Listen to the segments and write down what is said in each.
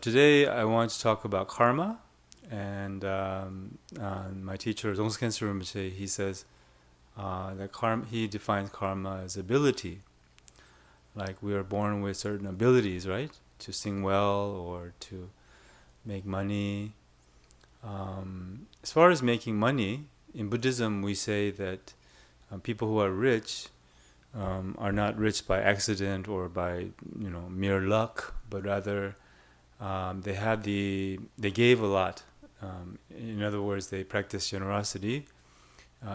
Today I want to talk about karma, and my teacher 용수스님, he says that he defines karma as ability. Like we are born with certain abilities, right? To sing well or to make money. As far as making money, in Buddhism we say that people who are rich are not rich by accident or by mere luck, but rather they gave a lot. In other words, they practiced generosity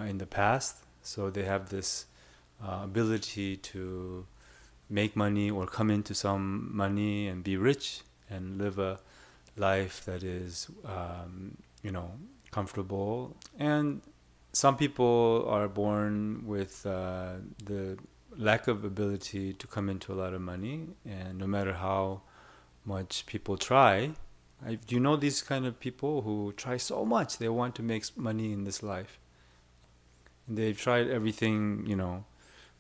in the past, so they have this ability to make money or come into some money and be rich and live a life that is comfortable. And some people are born with the lack of ability to come into a lot of money, and no matter how much people try, do you know these kind of people who try so much, they want to make money in this life, and they've tried everything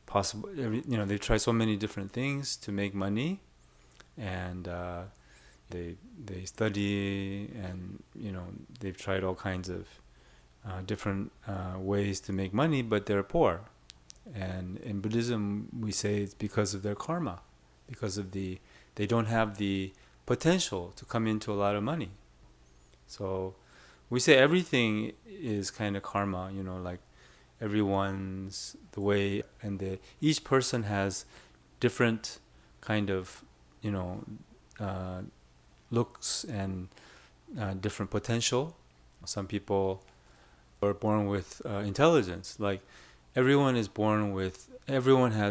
possible. They've tried so many different things to make money, and they study, and they've tried all kinds of different ways to make money, but they're poor. And in Buddhism we say it's because of their karma, because of they don't have the potential to come into a lot of money. So we say everything is kind of karma, like everyone's the way, and each person has different kind of looks and different potential. Some people are born with intelligence. Like everyone has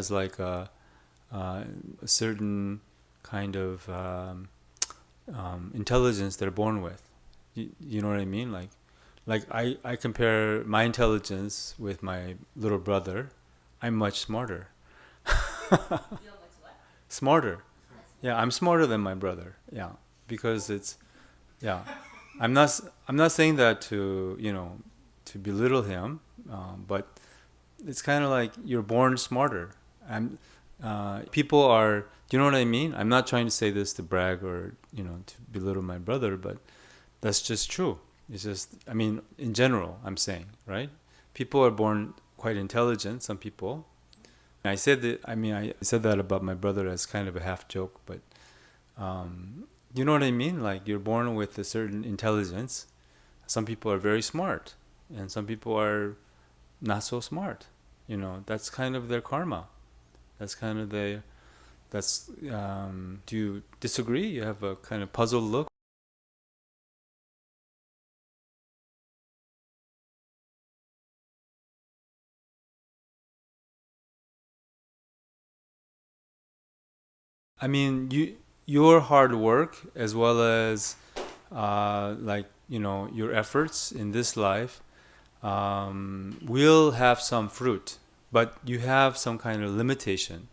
like a certain kind of intelligence they're born with. You know what I mean? Like I compare my intelligence with my little brother. I'm much smarter. Smarter. Yeah, I'm smarter than my brother. Yeah, because I'm not saying that to to belittle him, but it's kind of like you're born smarter. People are. Do you know what I mean? I'm not trying to say this to brag or to belittle my brother, but that's just true. It's just, in general, I'm saying, right? People are born quite intelligent. Some people. I said that. I said that about my brother as kind of a half joke, but you know what I mean? Like you're born with a certain intelligence. Some people are very smart, and some people are not so smart. That's kind of their karma. That's kind of their. Do you disagree? You have a kind of puzzled look. Your hard work as well as your efforts in this life will have some fruit, but you have some kind of limitation.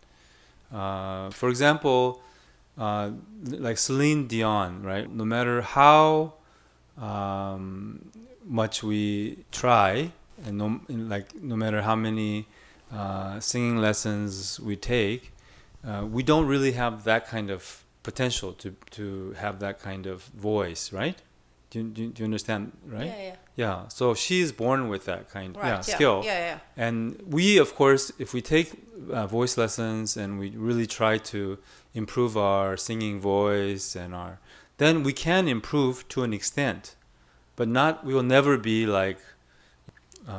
For example, like Celine Dion, right? No matter how much we try, and no matter how many singing lessons we take, we don't really have that kind of potential to have that kind of voice, right? Do you understand, right? Yeah. Yeah. So she is born with that kind Right, skill. Yeah. And we, of course, if we take voice lessons and we really try to improve our singing voice then we can improve to an extent, but we will never be like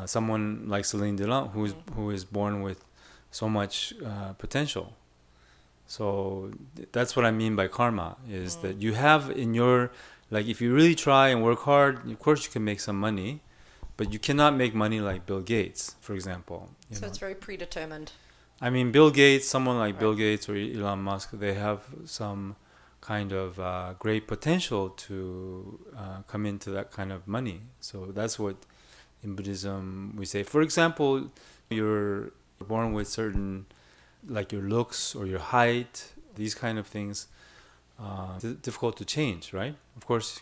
someone like Celine Dion who is born with so much potential. So that's what I mean by karma, is that you have in your, like if you really try and work hard, of course you can make some money, but you cannot make money like Bill Gates, for example. So it's very predetermined. Bill Gates, someone like Bill Gates or Elon Musk, they have some kind of great potential to come into that kind of money. So that's what in Buddhism we say. For example, you're born with certain, like your looks or your height, these kind of things, difficult to change, right? Of course,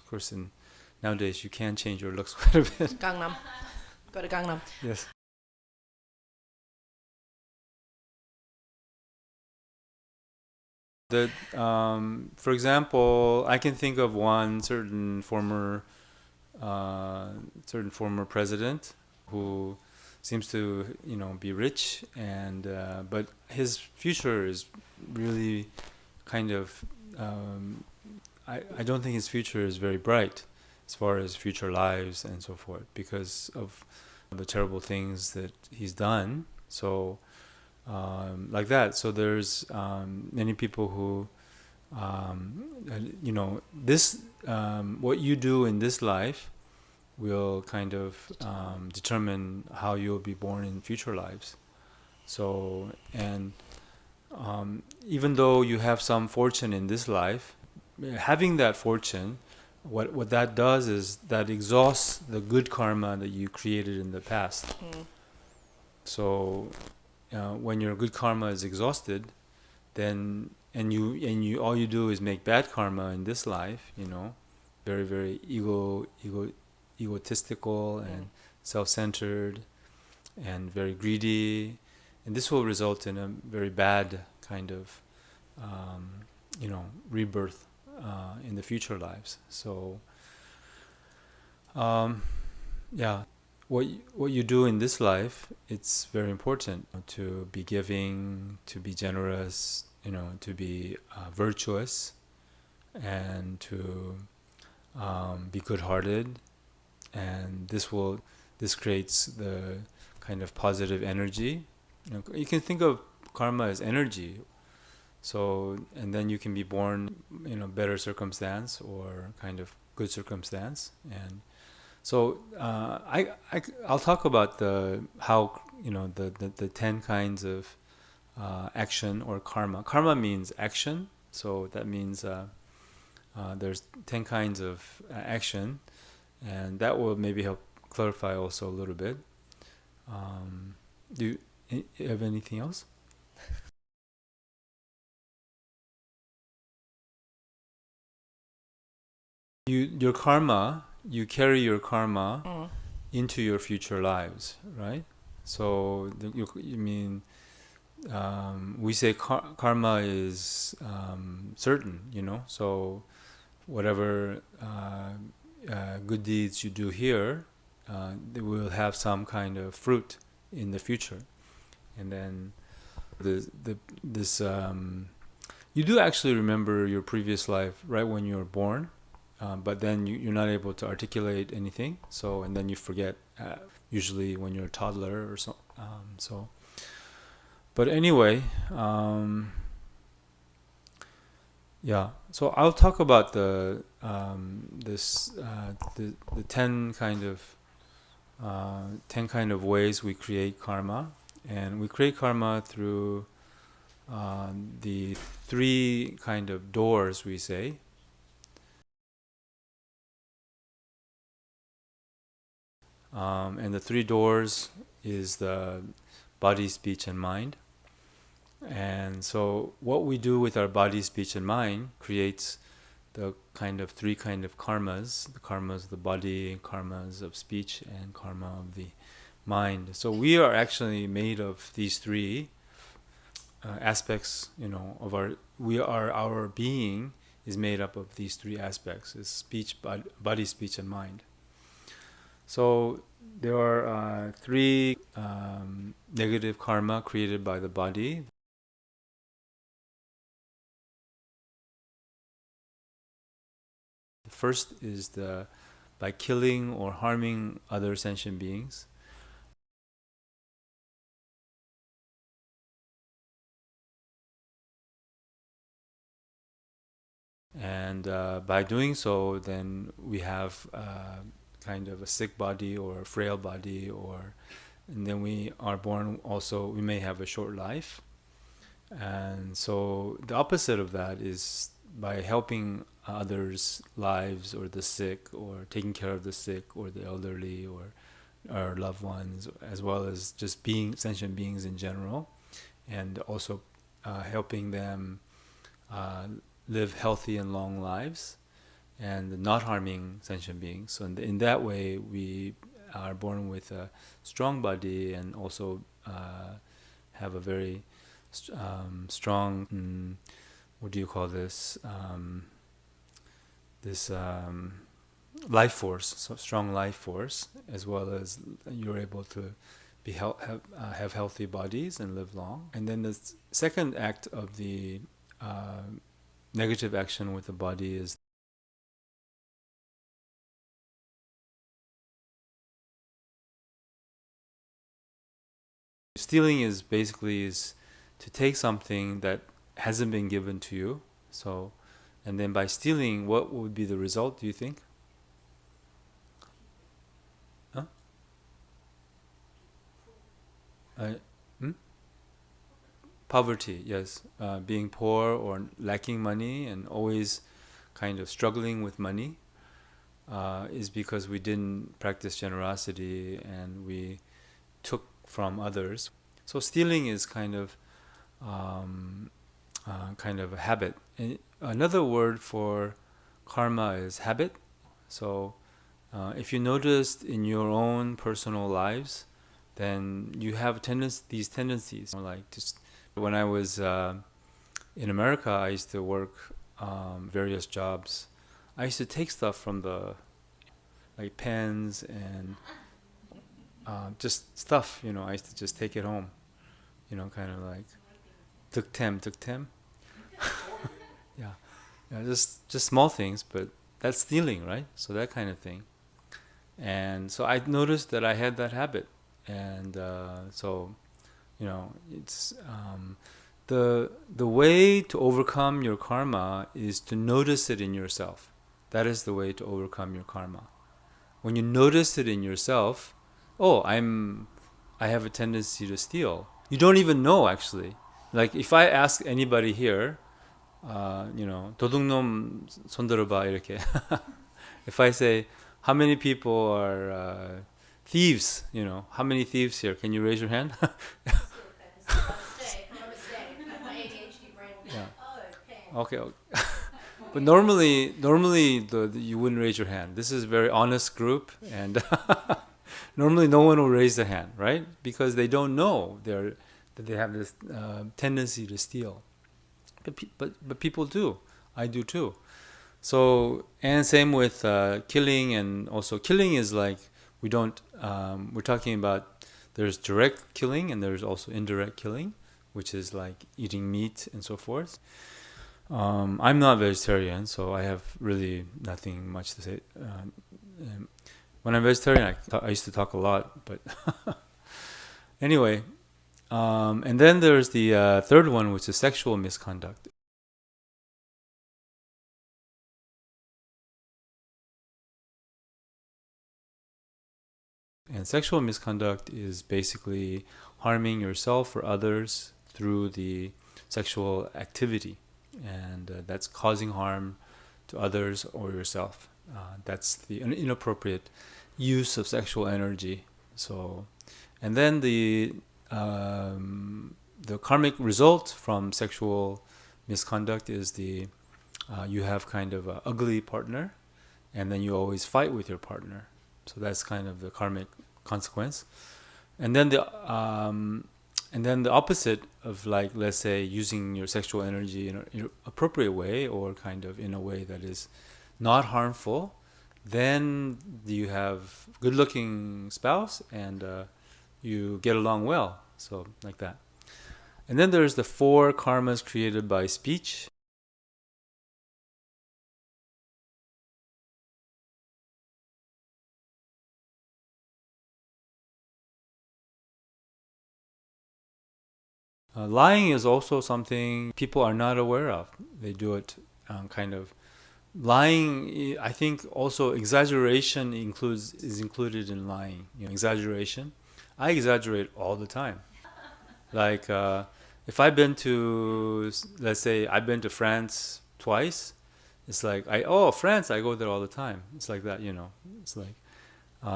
nowadays you can change your looks quite a bit. Gangnam. Go to Gangnam. Yes. That, for example, I can think of one certain former president who seems to, be rich, and but his future is really kind of. I don't think his future is very bright as far as future lives and so forth because of the terrible things that he's done. So, like that. So there's many people who, this what you do in this life will kind of determine how you'll be born in future lives. So, and even though you have some fortune in this life, having that fortune, what that does is that exhausts the good karma that you created in the past. So when your good karma is exhausted, then and you all you do is make bad karma in this life, very very egotistical and self-centered and very greedy, and this will result in a very bad kind of rebirth in the future lives. So yeah, what you do in this life, it's very important to be giving, to be generous, to be virtuous, and to be good-hearted, and this creates the kind of positive energy. You can think of karma as energy. So, and then you can be born in a better circumstance or kind of good circumstance. And so I'll talk about the 10 kinds of action or karma. Karma means action, so that means there's 10 kinds of action, and that will maybe help clarify also a little bit. Do you have anything else? You carry your karma into your future lives, right? So you mean we say karma is certain, so whatever good deeds you do here, they will have some kind of fruit in the future, and then this you do actually remember your previous life right when you were born. But then you're not able to articulate anything. So, and then you forget, usually when you're a toddler or so. But anyway, yeah. So I'll talk about the 10 kind of ways we create karma, and we create karma through the 3 kind of doors, we say. And the 3 doors is the body, speech, and mind. And so what we do with our body, speech, and mind creates the 3 kind of karmas, the karmas of the body, karmas of speech, and karma of the mind. So we are actually made of these 3 aspects, of our being is made up of these 3 aspects, is speech, body, speech, and mind. So there are 3 negative karma created by the body. The first is by killing or harming other sentient beings. And by doing so, then we have kind of a sick body or a frail body, and then we are born also, we may have a short life. And so the opposite of that is by helping others' lives, or the sick, or taking care of the sick or the elderly or our loved ones, as well as just being sentient beings in general, and also helping them live healthy and long lives, and not harming sentient beings. So in that way, we are born with a strong body, and also have a very strong what do you call this? Life force, so strong life force, as well as you're able to have healthy bodies and live long. And then the second act of the negative action with the body is stealing. Is basically is to take something that hasn't been given to you. So, and then by stealing, what would be the result, do you think? Huh? Poverty, yes. Being poor or lacking money and always kind of struggling with money is because we didn't practice generosity and we took from others. So stealing is kind of a habit. And another word for karma is habit. So if you noticed in your own personal lives, then you have these tendencies. Like just when I was in America, I used to work various jobs. I used to take stuff from like pens and just stuff, I used to just take it home, kind of like 득템. yeah, just small things, but that's stealing, right? So that kind of thing. And so I noticed that I had that habit, and so it's the way to overcome your karma is to notice it in yourself. That is the way to overcome your karma. When you notice it in yourself, I have a tendency to steal. You don't even know, actually. Like if I ask anybody here, 도둑놈 손 들어봐 이렇게. If I say, how many people are thieves? How many thieves here? Can you raise your hand? Yeah. Okay. But normally you wouldn't raise your hand. This is a very honest group, and normally no one will raise their hand, right? Because they don't know that they have this tendency to steal. But people do. I do too. So, and same with killing, and also killing is like we're talking about, there's direct killing and there's also indirect killing, which is like eating meat and so forth. I'm not vegetarian, so I have really nothing much to say. When I'm vegetarian, I used to talk a lot, but anyway. And then there's the third one, which is sexual misconduct. And sexual misconduct is basically harming yourself or others through the sexual activity. And that's causing harm to others or yourself. That's the inappropriate use of sexual energy. So, and then the karmic result from sexual misconduct is you have kind of an ugly partner, and then you always fight with your partner. So that's kind of the karmic consequence. And then the opposite of, like, let's say, using your sexual energy in an appropriate way, or kind of in a way that is not harmful, then you have good-looking spouse and you get along well. So like that. And then there's the 4 karmas created by speech. Lying is also something people are not aware of. They do it kind of. Lying, I think also exaggeration is included in lying. Exaggeration. I exaggerate all the time. Like if I've been to, let's say, I've been to France twice, it's like, France, I go there all the time. It's like that, It's like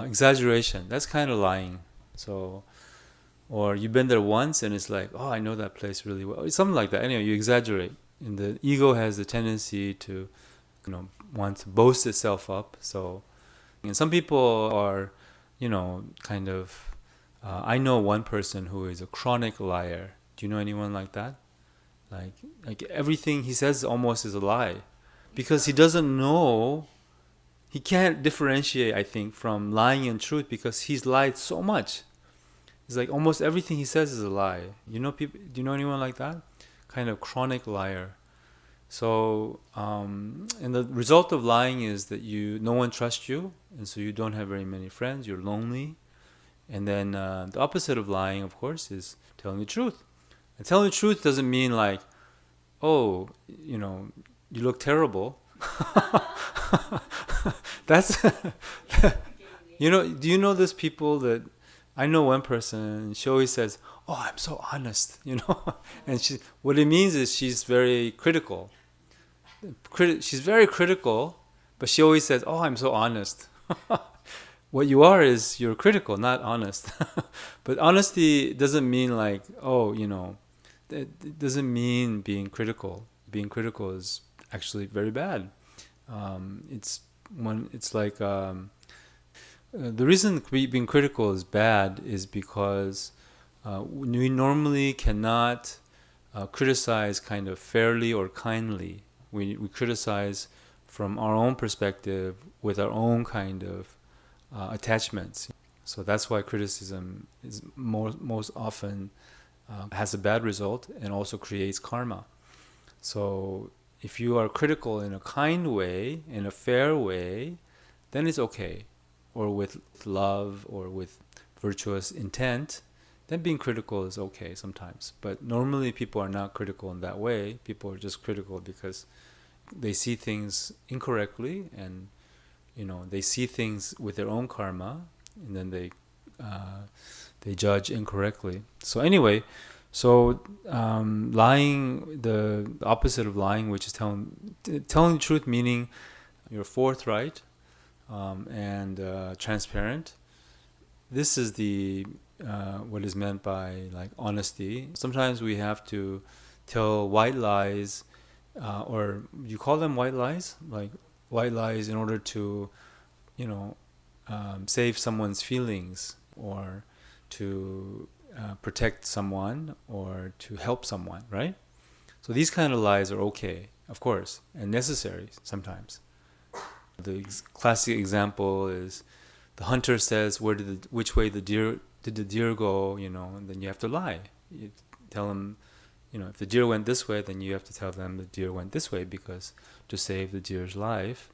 exaggeration. That's kind of lying. So, or you've been there once and it's like, I know that place really well. It's something like that. Anyway, you exaggerate. And the ego has the tendency to, want to boast itself up. So, and some people are, kind of, I know one person who is a chronic liar. Do you know anyone like that? Like everything he says almost is a lie, because he doesn't know. He can't differentiate, I think, from lying and truth, because he's lied so much. It's like almost everything he says is a lie. You know people? Do you know anyone like that? Kind of chronic liar. So, and the result of lying is that no one trusts you, and so you don't have very many friends. You're lonely, and then the opposite of lying, of course, is telling the truth. And telling the truth doesn't mean like, oh, you look terrible. That's, do you know those people that, I know one person, she always says, oh, I'm so honest, and what it means is she's very critical. She's very critical, but she always says, oh, I'm so honest. What you are is you're critical, not honest. But honesty doesn't mean like, oh, it doesn't mean being critical. Being critical is actually very bad. The reason being critical is bad is because we normally cannot criticize kind of fairly or kindly. We criticize from our own perspective with our own kind of attachments. So that's why criticism is most often has a bad result and also creates karma. So if you are critical in a kind way, in a fair way, then it's okay. Or with love or with virtuous intent, then being critical is okay sometimes. But normally people are not critical in that way. People are just critical because they see things incorrectly, and they see things with their own karma, and then they judge incorrectly. So anyway, lying, the opposite of lying, which is telling the truth, meaning you're forthright and transparent. This is the what is meant by like honesty. Sometimes we have to tell white lies, or you call them white lies, like white lies in order to, save someone's feelings, or to protect someone, or to help someone, right? So these kind of lies are okay, of course, and necessary sometimes. The classic example is the hunter says, which way did the deer go, and then you have to lie. You tell him, if the deer went this way, then you have to tell them the deer went this way, because to save the deer's life,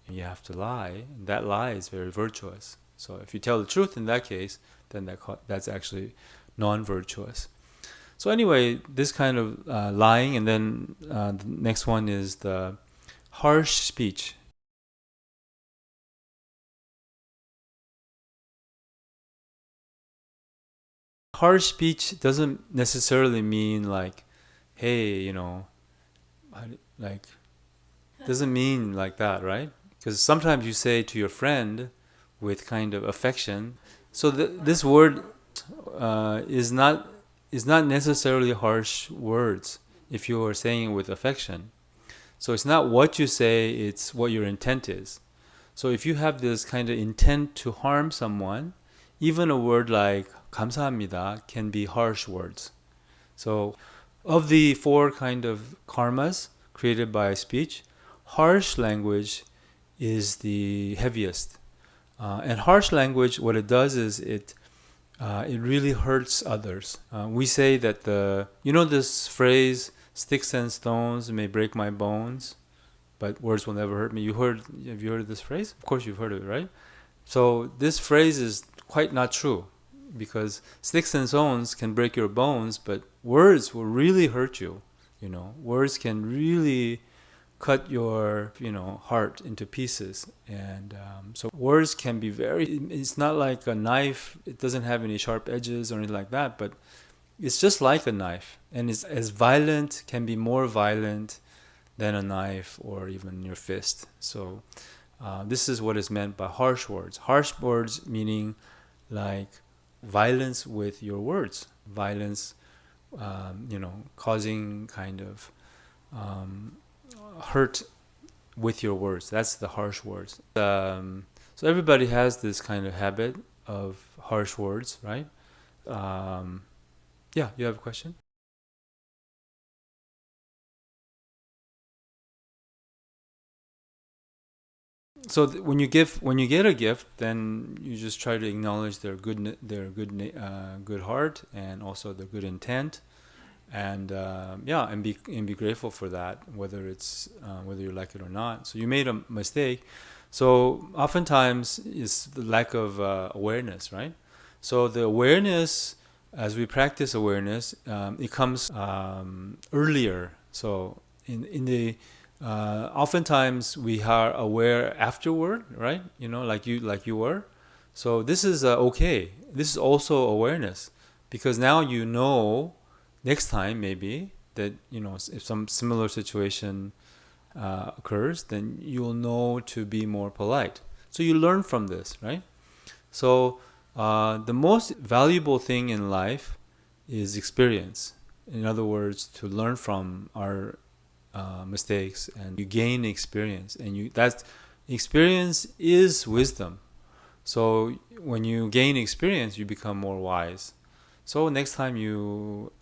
you have to lie. And that lie is very virtuous. So if you tell the truth in that case, then that's actually non-virtuous. So anyway, this kind of lying, and then the next one is the harsh speech. Harsh speech doesn't necessarily mean like, hey, doesn't mean like that, right? Because sometimes you say to your friend with kind of affection. So this word is not necessarily harsh words if you are saying it with affection. So it's not what you say, it's what your intent is. So if you have this kind of intent to harm someone, even a word like 감사합니다 can be harsh words. So of the 4 kind of karmas created by speech, harsh language is the heaviest. And harsh language, what it does is it really hurts others. We say that this phrase, sticks and stones may break my bones, but words will never hurt me. Have you heard of this phrase? Of course you've heard of it, right? So this phrase is quite not true, because sticks and stones can break your bones, but words will really hurt you. Words can really cut your heart into pieces, and so words can be it's not like a knife. It doesn't have any sharp edges or anything like that, but it's just like a knife, and it's as violent, can be more violent than a knife or even your fist. So this is what is meant by harsh words. Harsh words meaning like violence with your words, violence, causing kind of hurt with your words. That's the harsh words. So everybody has this kind of habit of harsh words, right? Yeah, you have a question? So when you get a gift, then you just try to acknowledge good heart and also their good intent, and and be grateful for that, whether you like it or not. So you made a mistake. So oftentimes it's the lack of awareness, right? So the awareness, as we practice awareness, it comes earlier. So in the oftentimes we are aware afterward, right? Like you were. So this is okay. This is also awareness, because now next time maybe that if some similar situation occurs, then you'll know to be more polite. So you learn from this, right? So the most valuable thing in life is experience. In other words, to learn from our mistakes, and you gain experience, and that experience is wisdom. So when you gain experience, you become more wise. So next time you'll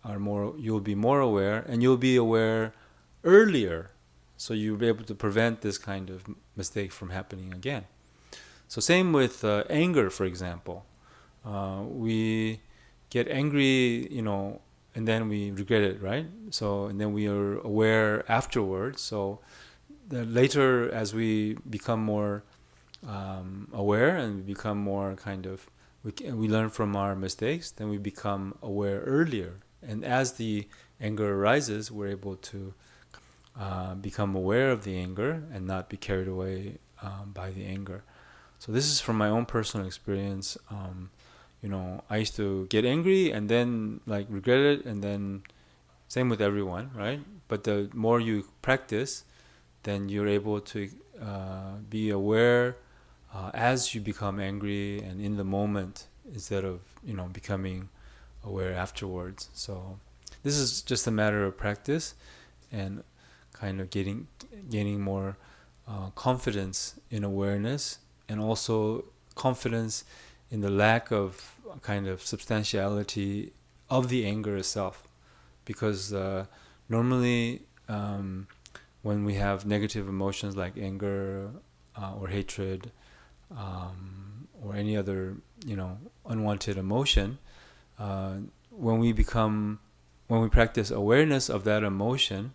be more aware, and you'll be aware earlier, so you'll be able to prevent this kind of mistake from happening again. So same with anger, for example. We get angry, and then we regret it, right? So, and then we are aware afterwards. So later, as we become more aware, and we become more we learn from our mistakes, then we become aware earlier. And as the anger arises, we're able to become aware of the anger and not be carried away by the anger. So this is from my own personal experience. I used to get angry and then regret it, and then same with everyone, right? But the more you practice, then you're able to be aware as you become angry and in the moment, instead of becoming aware afterwards. So this is just a matter of practice, and kind of gaining more confidence in awareness, and also confidence in the lack of kind of substantiality of the anger itself. Because normally when we have negative emotions like anger or hatred or any other unwanted emotion, when we practice awareness of that emotion,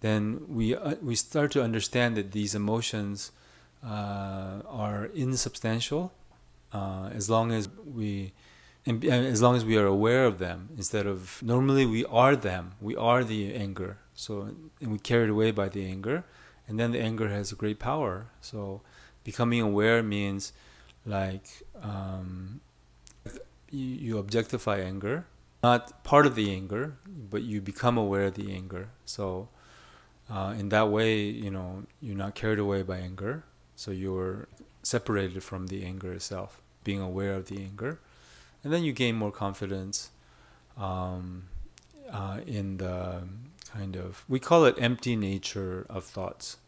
then we start to understand that these emotions are insubstantial, as long as we are aware of them, instead of normally we are the anger. So, and we carried away by the anger, and then the anger has a great power. So becoming aware means you objectify anger, not part of the anger, but you become aware of the anger. So in that way, you're not carried away by anger, so you're separated from the anger itself, being aware of the anger. And then you gain more confidence in the we call it empty nature of thoughts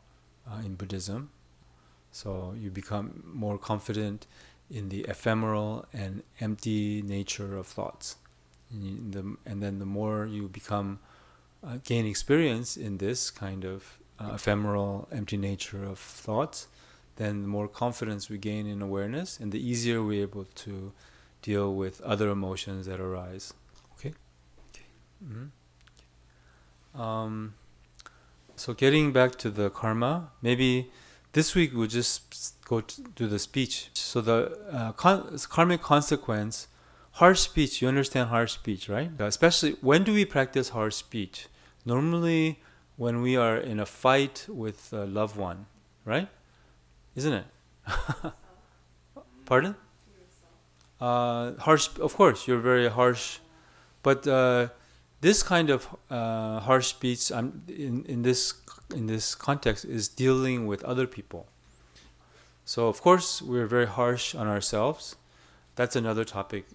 in Buddhism. So you become more confident in the ephemeral and empty nature of thoughts. And then the more you gain experience in this kind of ephemeral, empty nature of thoughts, then the more confidence we gain in awareness, and the easier we're able to deal with other emotions that arise. Okay? Mm-hmm. So getting back to the karma, maybe this week we'll just go to the speech. So the karmic consequence, harsh speech, you understand harsh speech, right? Especially, when do we practice harsh speech? Normally when we are in a fight with a loved one, right? Isn't it? Pardon? Harsh, of course, you're very harsh. But this kind of harsh speech in this context is dealing with other people. So of course we're very harsh on ourselves. That's another topic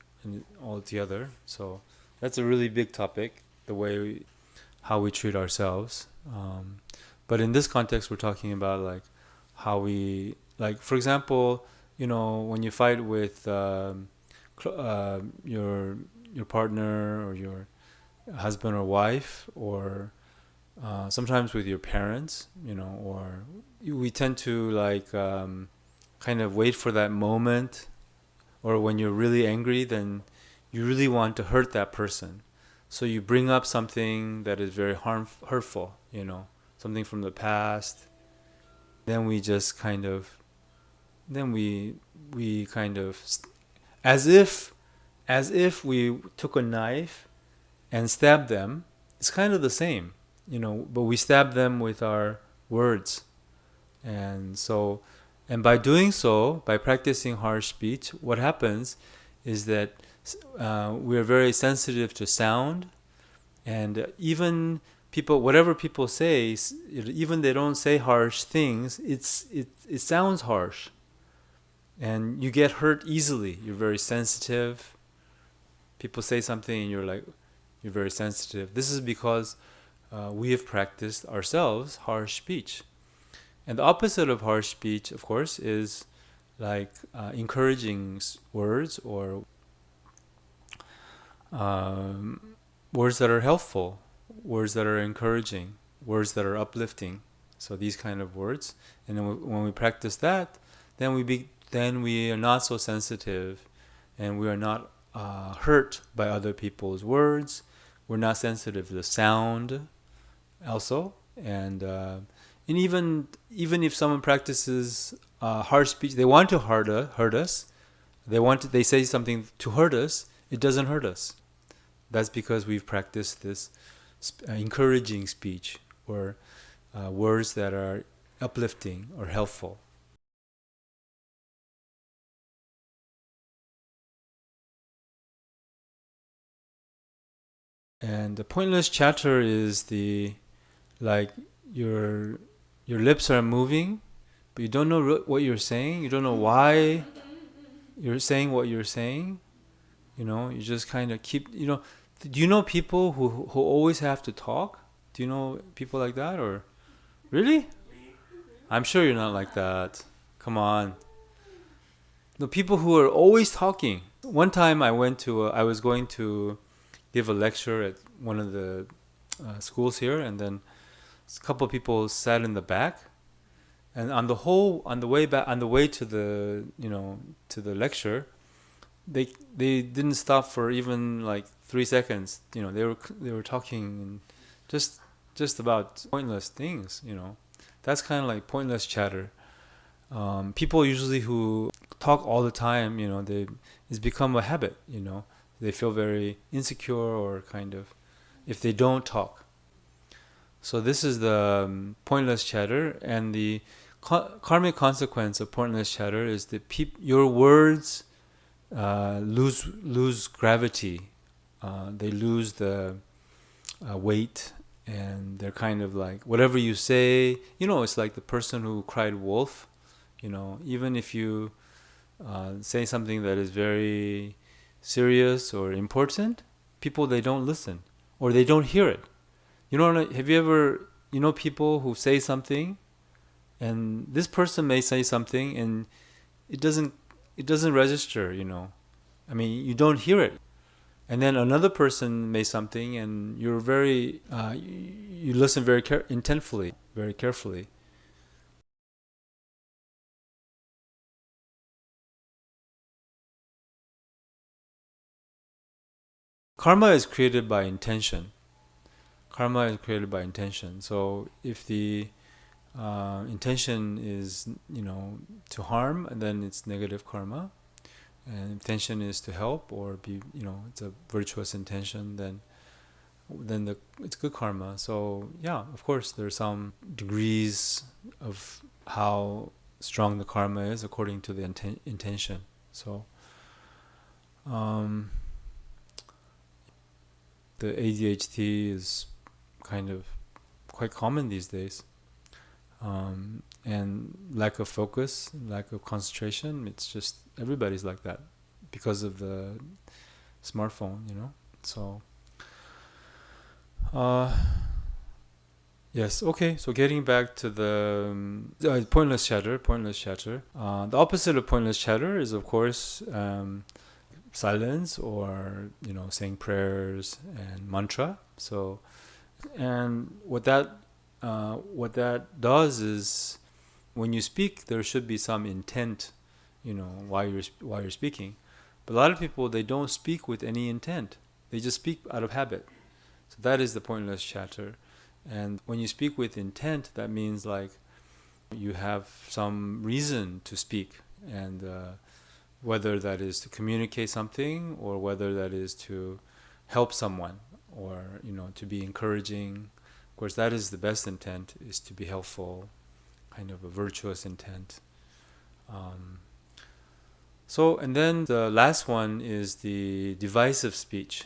altogether. So that's a really big topic, how we treat ourselves. But in this context, we're talking about how we, for example, when you fight with your partner or your husband or wife, or sometimes with your parents, or we tend to kind of wait for that moment, or when you're really angry, then you really want to hurt that person. So you bring up something that is very hurtful, something from the past. Then we just kind of, as if we took a knife and stabbed them. It's kind of the same, but we stab them with our words. And by doing so, by practicing harsh speech, what happens is that we're very sensitive to sound, and even people, whatever people say, even they don't say harsh things, it sounds harsh, and you get hurt easily. You're very sensitive. People say something, and you're very sensitive. This is because we have practiced ourselves harsh speech. And the opposite of harsh speech, of course, is encouraging words, or words that are helpful, words that are encouraging, words that are uplifting. So these kind of words. And then when we practice that, then we are not so sensitive, and we are not hurt by other people's words. We're not sensitive to the sound also. And even if someone practices harsh speech, they want to hurt us. They say something to hurt us. It doesn't hurt us. That's because we've practiced this encouraging speech, or words that are uplifting or helpful. And the pointless chatter is your lips are moving, but you don't know what you're saying. You don't know why you're saying what you're saying. You just kind of keep. Do you know people who always have to talk? Do you know people like that, or really? I'm sure you're not like that. Come on. The people who are always talking. One time I was going to give a lecture at one of the schools here, and then a couple of people sat in the back, and on the way to the to the lecture, they didn't stop for even 3 seconds. They were talking just about pointless things. That's kind of like pointless chatter. People usually who talk all the time, it's become a habit. They feel very insecure, or kind of, if they don't talk. So this is the pointless chatter, and the karmic consequence of pointless chatter is that your words lose gravity. They lose the weight, and they're kind of like, whatever you say, it's like the person who cried wolf. Even if you say something that is very serious or important, people, they don't listen, or they don't hear it. Have you ever, people who say something, and this person may say something, and it doesn't register, I mean, you don't hear it. And then another person may something, and you're very, you listen very intentfully, very carefully. Karma is created by intention. Karma is created by intention. So if the intention is, to harm, then it's negative karma. And intention is to help, or be, it's a virtuous intention, then it's good karma. So yeah, of course, there are some degrees of how strong the karma is according to the intention. So the ADHD is kind of quite common these days, and lack of focus, lack of concentration. It's just, everybody's like that because of the smartphone, So yes, okay. So getting back to the pointless chatter. The opposite of pointless chatter is, of course, silence, or saying prayers and mantra. So And what that does is, when you speak, there should be some intent, while you're speaking. But a lot of people, they don't speak with any intent. They just speak out of habit. So that is the pointless chatter. And when you speak with intent, that means like you have some reason to speak, and whether that is to communicate something, or whether that is to help someone, or to be encouraging. Of course, that is the best intent, is to be helpful, kind of a virtuous intent. And then the last one is the divisive speech.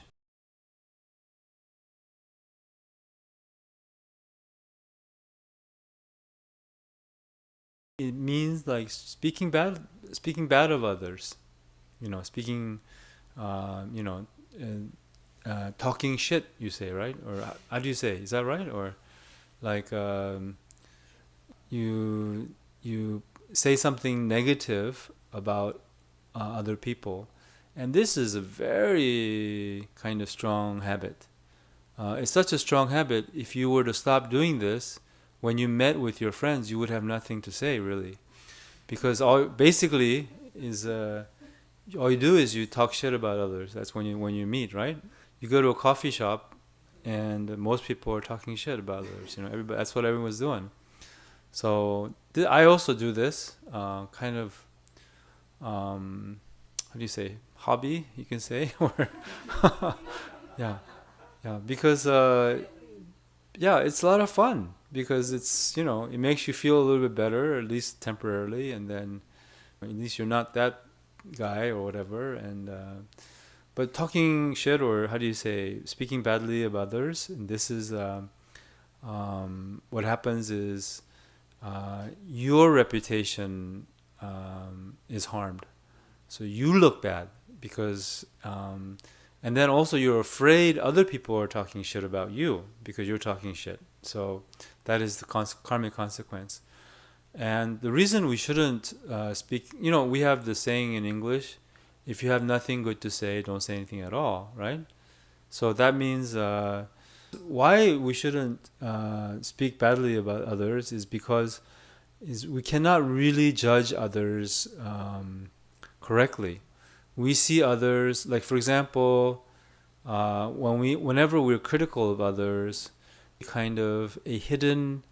It means like speaking bad of others, speaking, talking shit, you say, right? Or how do you say? Is that right? Or like you say something negative about other people, and this is a very kind of strong habit. It's such a strong habit. If you were to stop doing this, when you met with your friends, you would have nothing to say, really, because all basically is all you do is you talk shit about others. That's when you meet, right? You go to a coffee shop, and most people are talking shit about others. Everybody. That's what everyone's doing. So I also do this kind of. How do you say? Hobby, you can say, or yeah, because it's a lot of fun, because it's it makes you feel a little bit better, at least temporarily, and then at least you're not that guy or whatever. And but talking shit, or how do you say, speaking badly of others, and this is what happens is your reputation is harmed, so you look bad, because and then also you're afraid other people are talking shit about you because you're talking shit. So that is the karmic consequence. And the reason we shouldn't speak, we have the saying in English, if you have nothing good to say, don't say anything at all, right? So that means why we shouldn't speak badly about others is because we cannot really judge others correctly. We see others, like for example, whenever we're critical of others, kind of a hidden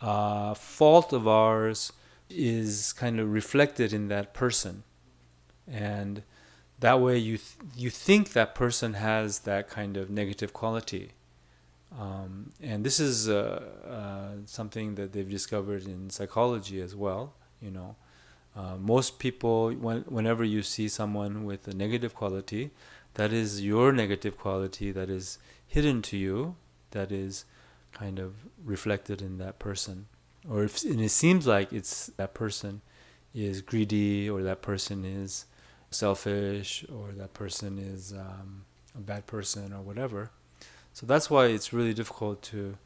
fault of ours is kind of reflected in that person, and that way you think that person has that kind of negative quality, and this is something that they've discovered in psychology as well. Most people, whenever you see someone with a negative quality, that is your negative quality that is hidden to you, that is kind of reflected in that person. And it seems like it's that person is greedy, or that person is selfish, or that person is a bad person, or whatever. So that's why it's really difficult to,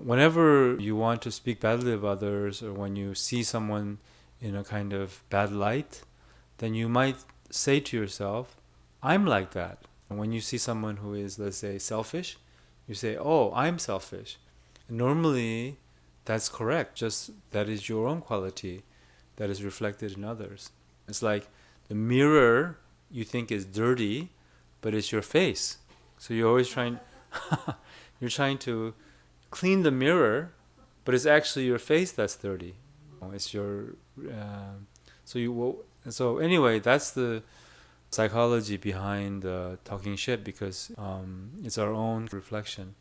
whenever you want to speak badly of others, or when you see someone in a kind of bad light, then you might say to yourself, I'm like that. And when you see someone who is, let's say, selfish, you say, oh, I'm selfish. And normally, that's correct. Just that is your own quality that is reflected in others. It's like the mirror you think is dirty, but it's your face. So you're always trying to clean the mirror, but it's actually your face that's dirty. It's your so anyway, that's the psychology behind talking shit, because it's our own reflection.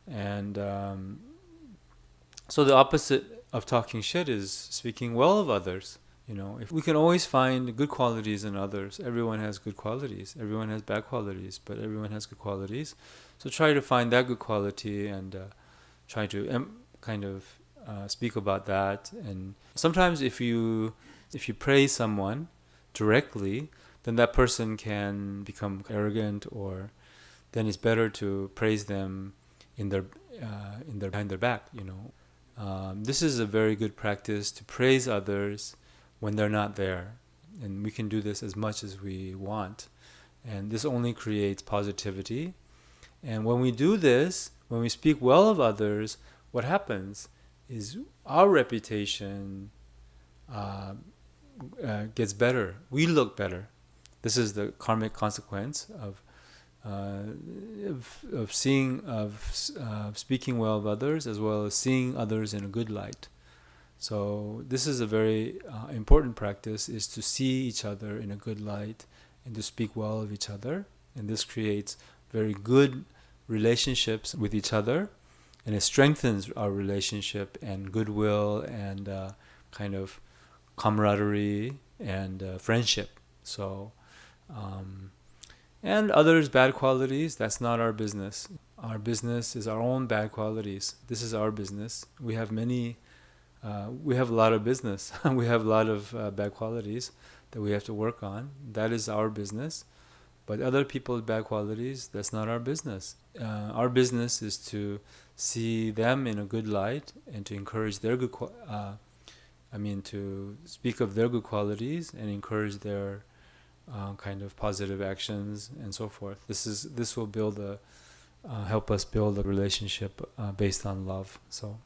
And so the opposite of talking shit is speaking well of others. If we can always find good qualities in others. Everyone has good qualities. Everyone has bad qualities, but everyone has good qualities. So try to find that good quality, and try to kind of speak about that. And sometimes if you praise someone directly, then that person can become arrogant, or then it's better to praise them in their behind their back. This is a very good practice, to praise others when they're not there, and we can do this as much as we want, and this only creates positivity. And when we do this, when we speak well of others, what happens is our reputation gets better. We look better. This is the karmic consequence of speaking well of others, as well as seeing others in a good light. So this is a very important practice, is to see each other in a good light and to speak well of each other. And this creates very good relationships with each other, and it strengthens our relationship and goodwill and kind of camaraderie and friendship. So, and others' bad qualities, that's not our business. Our business is our own bad qualities. This is our business. We have a lot of business. We have a lot of bad qualities that we have to work on. That is our business. But other people's bad qualities, that's not our business. Our business is to see them in a good light and to encourage their good to speak of their good qualities and encourage their kind of positive actions and so forth. This will help us build a relationship based on love. So